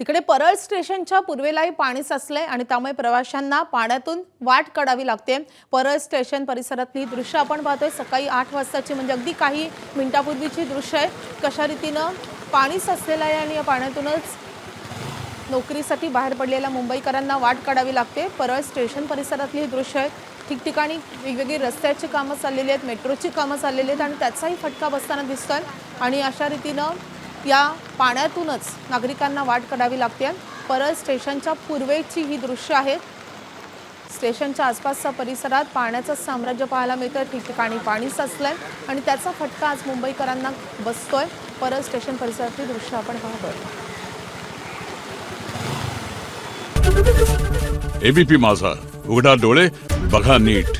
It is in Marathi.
तिकडे परळ स्टेशनच्या पूर्वेलाही पाणी साचलंय आणि त्यामुळे प्रवाशांना पाण्यातून वाट काढावी लागते। परळ स्टेशन परिसरातली दृश्य आपण पाहतोय। सकाळी 8 वाजताची म्हणजे अगदी काही मिनिटांपूर्वीची दृश्य आहे। कशा रीतीनं पाणी साचलेलं आहे आणि या पाण्यातूनच नोकरीसाठी बाहेर पडलेल्या मुंबईकरांना वाट काढावी लागते। परळ स्टेशन परिसरातली दृश्य आहे। ठिकठिकाणी वेगवेगळी रस्त्याची कामं चाललेली आहेत, मेट्रोची कामं चाललेली आहेत आणि त्याचाही फटका बसताना दिसतोय आणि अशा रीतीनं या पाण्यातूनच नागरिकांना वाट काढावी लागते। परळ स्टेशनच्या पूर्वेची ही दृश्य आहेत। स्टेशनच्या आसपासच्या परिसरात पाण्याचं साम्राज्य पाहायला मिळतं। ठिकठिकाणी पाणी साचलंय आणि त्याचा फटका आज मुंबईकरांना बसतोय। परळ स्टेशन परिसरातली दृश्य आपण पाहतोय। एबीपी माझा, उघडा डोळे बघा नीट।